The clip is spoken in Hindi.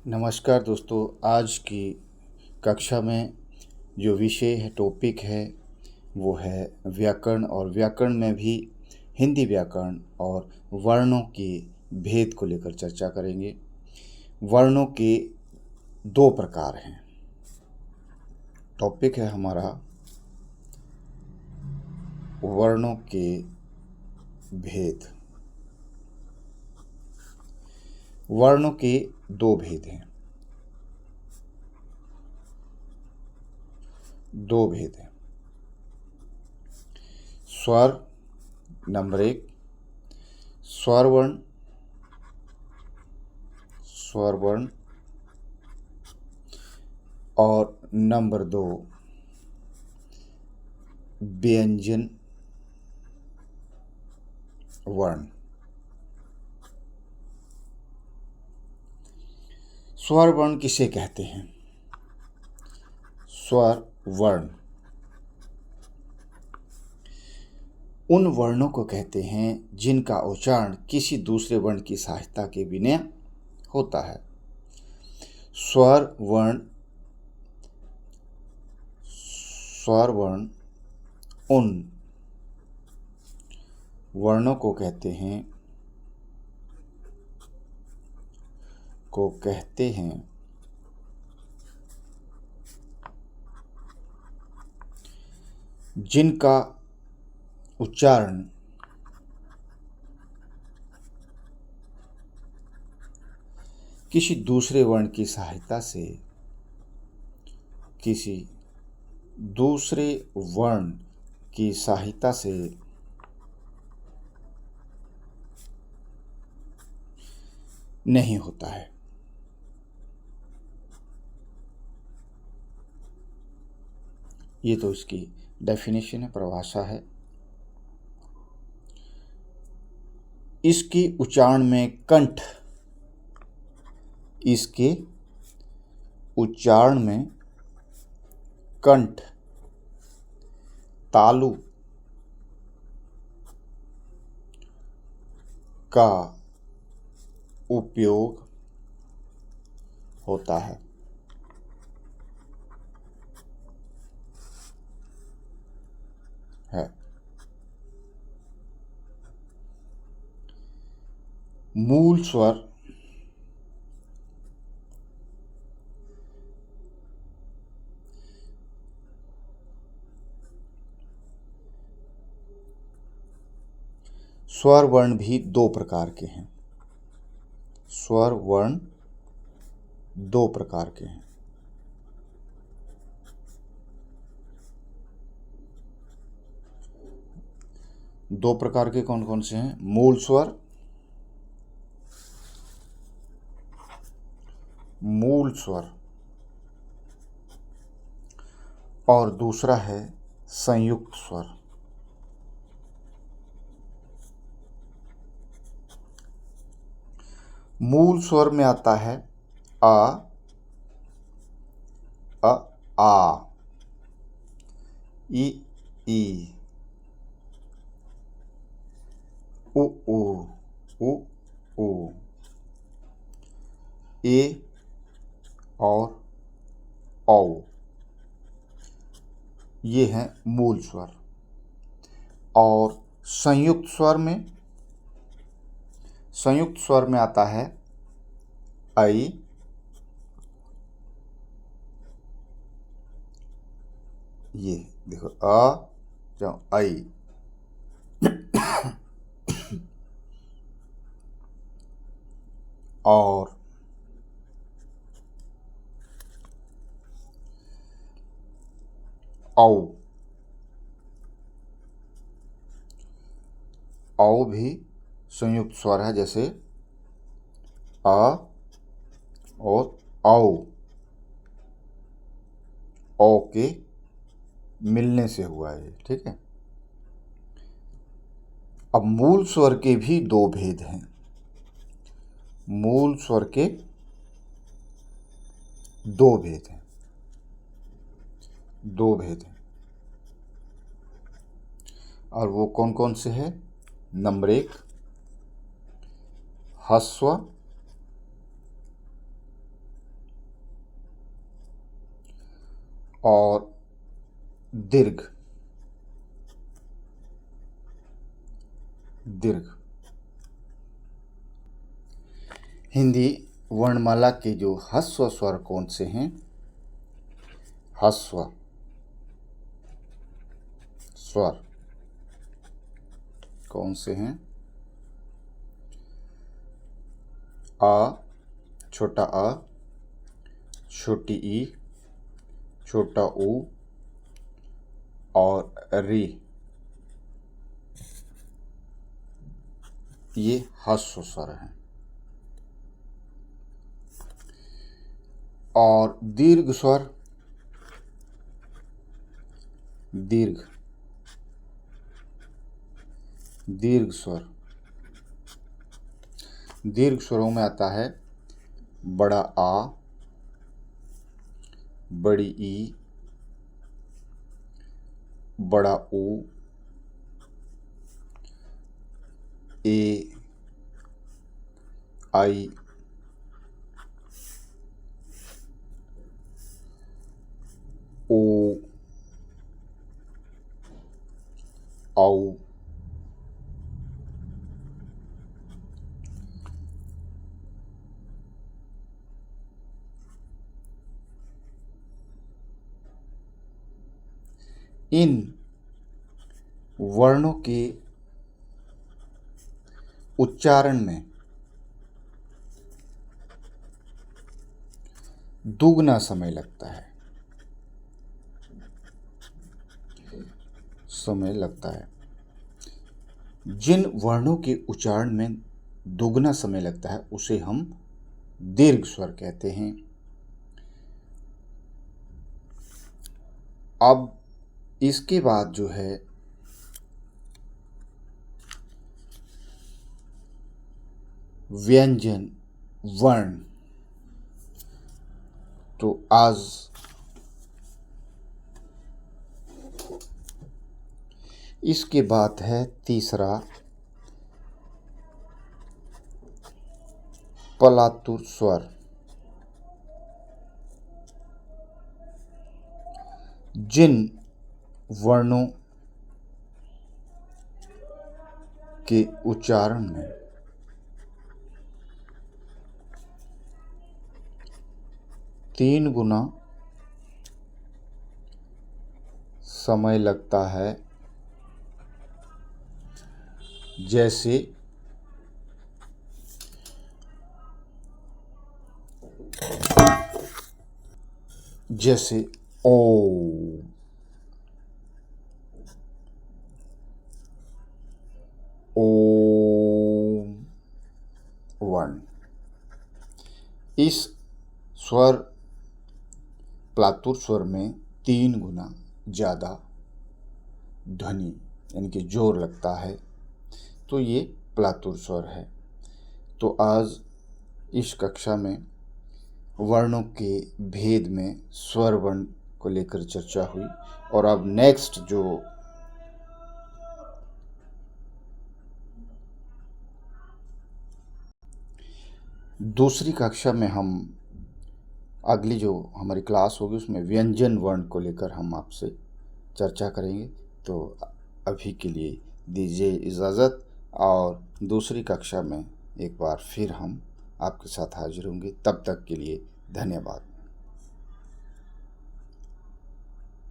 नमस्कार दोस्तों। आज की कक्षा में जो विषय है, टॉपिक है, वो है व्याकरण। और व्याकरण में भी हिंदी व्याकरण और वर्णों के भेद को लेकर चर्चा करेंगे। वर्णों के दो प्रकार हैं। टॉपिक है हमारा वर्णों के भेद। वर्णों के दो भेद हैं। दो भेद हैं। स्वर नंबर एक, स्वरवर्ण। स्वरवर्ण और नंबर दो, व्यंजन वर्ण। स्वर वर्ण किसे कहते हैं? स्वर वर्ण उन वर्णों को कहते हैं जिनका उच्चारण किसी दूसरे वर्ण की सहायता के बिना होता है। स्वर वर्ण उन वर्णों को कहते हैं जिनका उच्चारण किसी दूसरे वर्ण की सहायता से नहीं होता है। ये तो इसकी डेफिनेशन है, परिभाषा है। इसके उच्चारण में कंठ, तालु का उपयोग होता है। मूल स्वर स्वर वर्ण भी दो प्रकार के हैं। स्वर वर्ण दो प्रकार के हैं। दो प्रकार के कौन कौन से हैं? मूल स्वर और दूसरा है संयुक्त स्वर। मूल स्वर में आता है आ, आ, ई, उ, ऊ, ए और औ। ये हैं मूल स्वर। और संयुक्त स्वर में आता है ऐ, ये देखो अ जाओ ऐ, और औ भी संयुक्त स्वर है, जैसे अ और औ के मिलने से हुआ है। ठीक है। अब मूल स्वर के भी दो भेद हैं। मूल स्वर के दो भेद हैं। और वो कौन कौन से हैं? नंबर एक, ह्रस्व और दीर्घ। दीर्घ। हिंदी वर्णमाला के जो ह्रस्व स्वर कौन से हैं? ह्रस्व स्वर कौन से हैं? आ, छोटा आ, छोटी ई, छोटा ऊ और री, ये ह्रस्व स्वर हैं। और दीर्घ स्वर, दीर्घ दीर्घ स्वर, दीर्घ स्वरों में आता है बड़ा आ, बड़ी ई, बड़ा ऊ, ए, आई, ओ, औ, इन वर्णों के उच्चारण में दुगना समय लगता है। जिन वर्णों के उच्चारण में दुगना समय लगता है उसे हम दीर्घ स्वर कहते हैं। अब इसके बाद जो है व्यंजन वर्ण, तो आज इसके बाद है तीसरा पलातुर स्वर। जिन वर्णों के उच्चारण में तीन गुना समय लगता है, जैसे ओ, ओम वर्ण। इस स्वर प्लातुर स्वर में 3 गुना ज़्यादा ध्वनि यानी कि जोर लगता है, तो ये प्लातुर स्वर है। तो आज इस कक्षा में वर्णों के भेद में स्वर वर्ण को लेकर चर्चा हुई, और अब नेक्स्ट जो दूसरी कक्षा में हम अगली जो हमारी क्लास होगी उसमें व्यंजन वर्ण को लेकर हम आपसे चर्चा करेंगे। तो अभी के लिए दीजिए इजाज़त, और दूसरी कक्षा में एक बार फिर हम आपके साथ हाजिर होंगे। तब तक के लिए धन्यवाद।